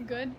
Good?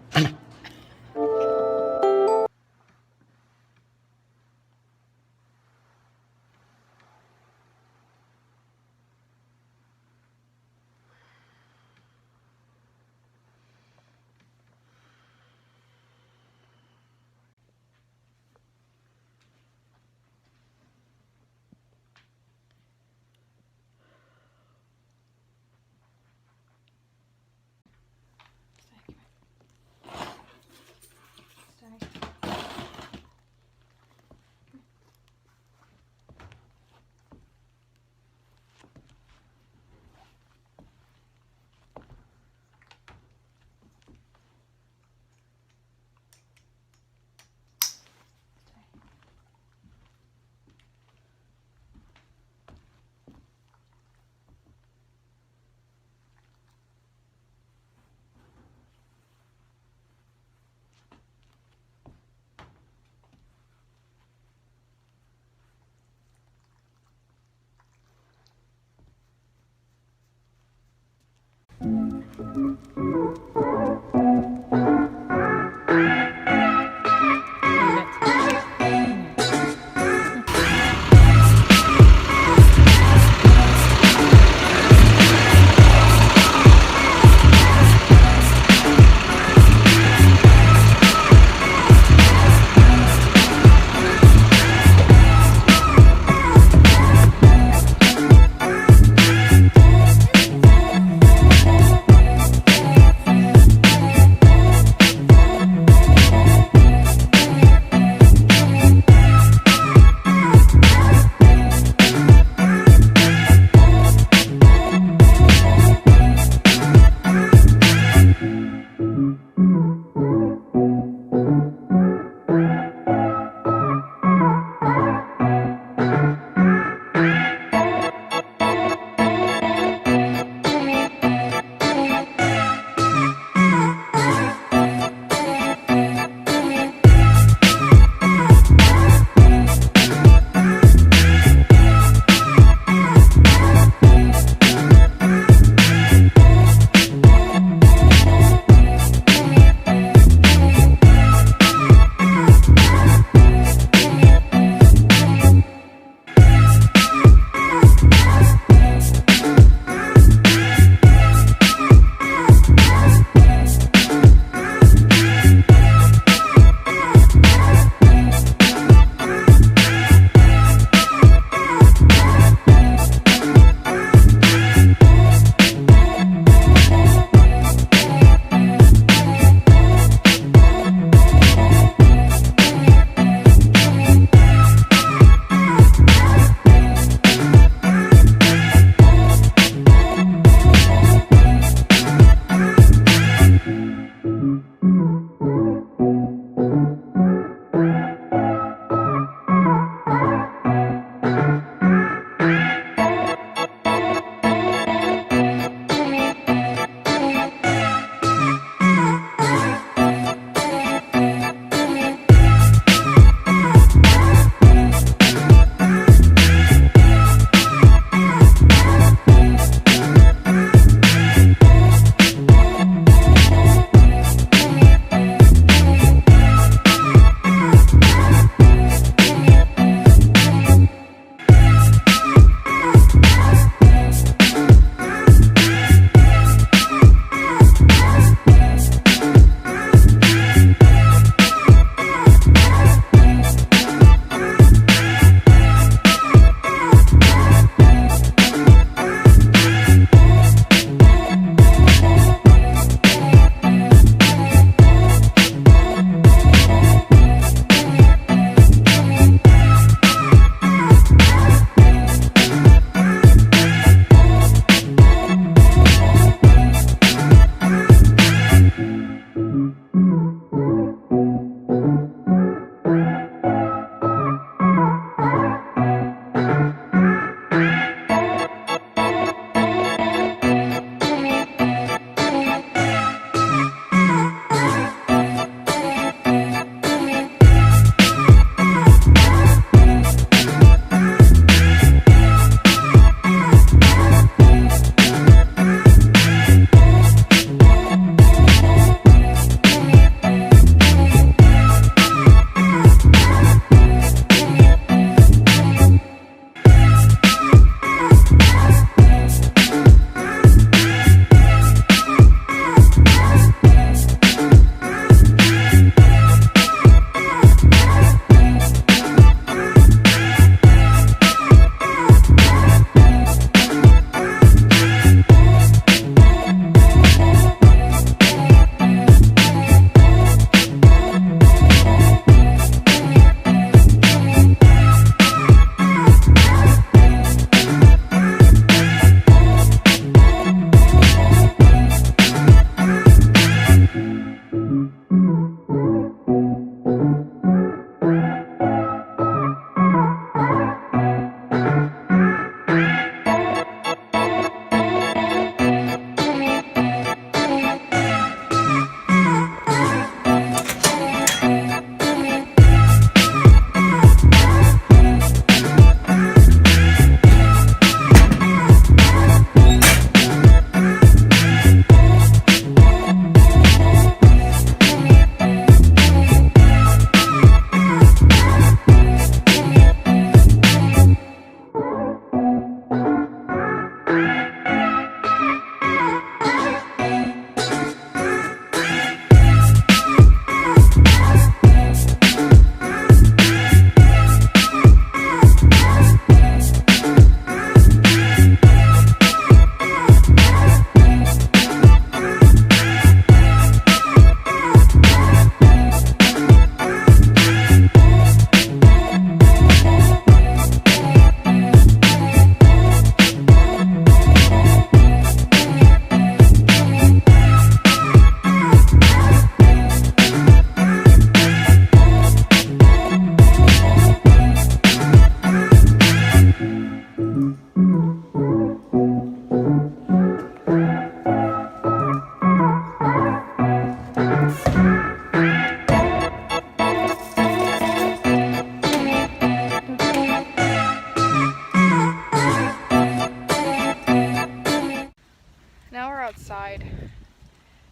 now we're outside.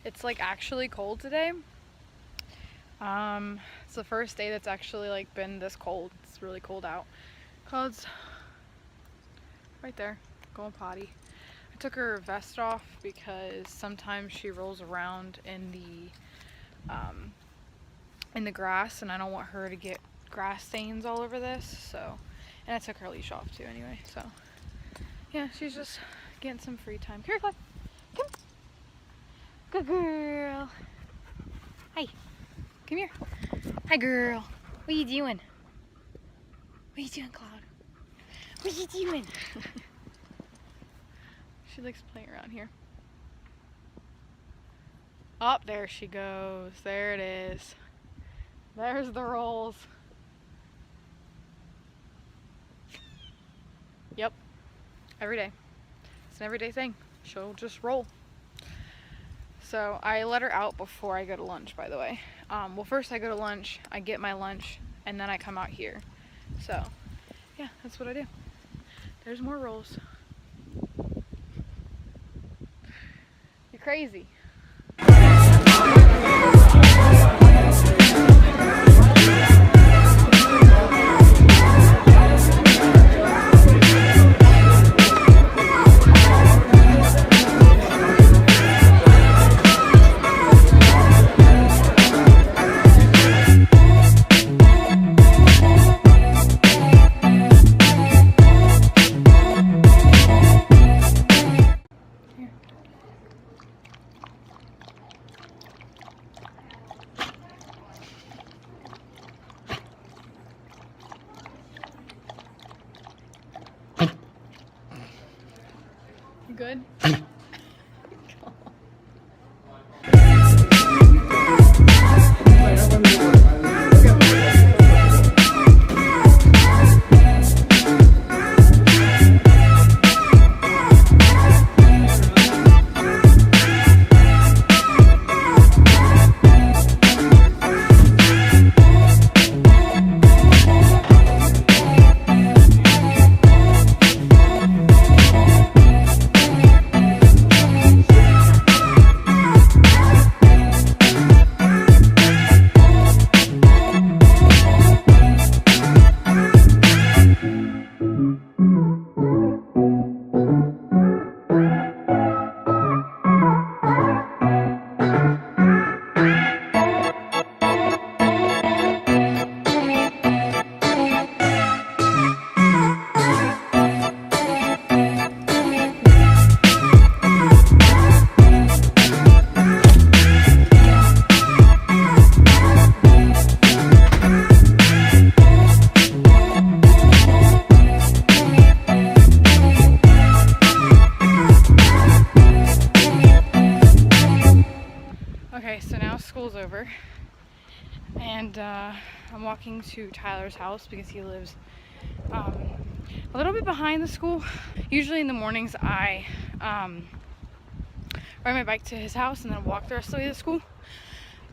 It's like actually cold today. It's the first day that's actually like been this cold. It's really cold out. Clouds right there, going potty. I took her vest off because sometimes she rolls around in the grass, and I don't want her to get grass stains all over this. So, and I took her leash off too anyway. So, yeah, she's just getting some free time. Come here, Cloud. Come. Good girl. Hi. Come here. Hi, girl. What are you doing? What are you doing, Cloud? What are you doing? She likes playing around here. Oh, there she goes. There it is. There's the rolls. Yep. Every day. It's an everyday thing. She'll just roll. So I let her out before I go to lunch, by the way. Well, first I go to lunch, I get my lunch, and then I come out here. So, yeah, that's what I do. There's more rolls. You're crazy. You good? Okay, so now school's over, and I'm walking to Tyler's house because he lives a little bit behind the school. Usually in the mornings I ride my bike to his house and then walk the rest of the way to school.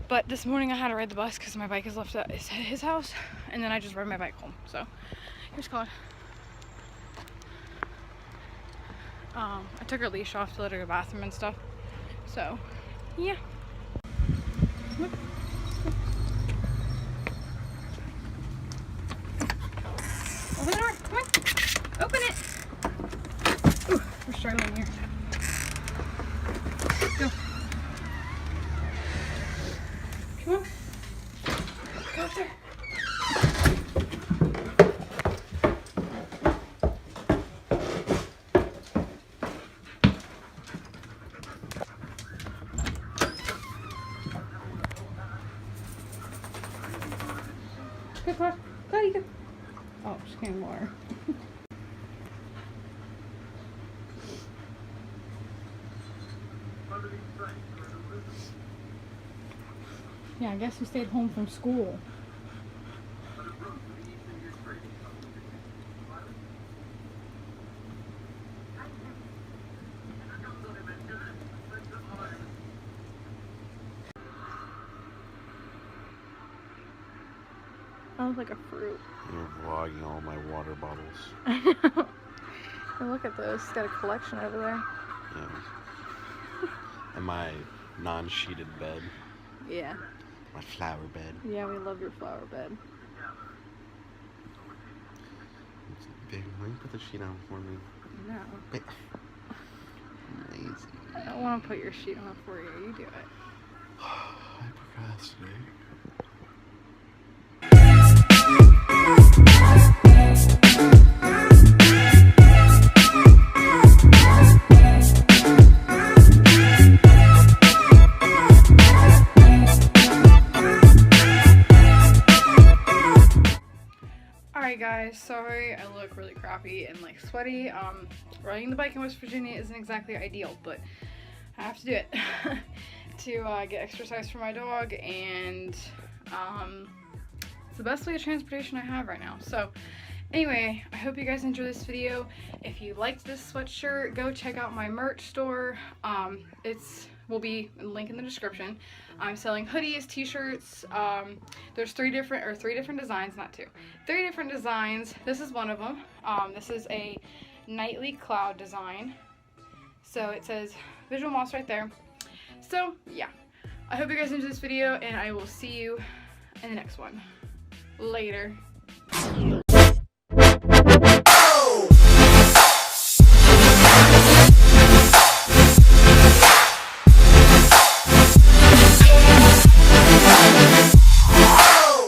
But this morning I had to ride the bus because my bike is left at his house, and then I just rode my bike home. So here's Claude. I took her leash off to let her go to the bathroom and stuff. So yeah. Look. Open the door. Come on. Open it. Ooh, we're struggling here. Go. Come on. Go up there. Good, Claude. Claude, you go. Oh, she came more. Yeah, I guess we stayed home from school. That looks like a fruit. You're vlogging all my water bottles. I know. And look at this. It's got a collection over there. Yeah. And my non-sheeted bed. Yeah. My flower bed. Yeah, we love your flower bed. Baby, why don't you put the sheet on for me? No. Wait. I'm lazy. I don't want to put your sheet on for you. You do it. I procrastinate. Alright guys, sorry I look really crappy and like sweaty. Riding the bike in West Virginia isn't exactly ideal, but I have to do it to get exercise for my dog, and it's the best way of transportation I have right now. So anyway, I hope you guys enjoyed this video. If you liked this sweatshirt, go check out my merch store. It's will be a link in the description. I'm selling hoodies, t-shirts. There's three different designs, not two. 3 different designs. This is one of them. This is a nightly cloud design. So it says Visual Moss right there. So yeah, I hope you guys enjoyed this video, and I will see you in the next one. Later.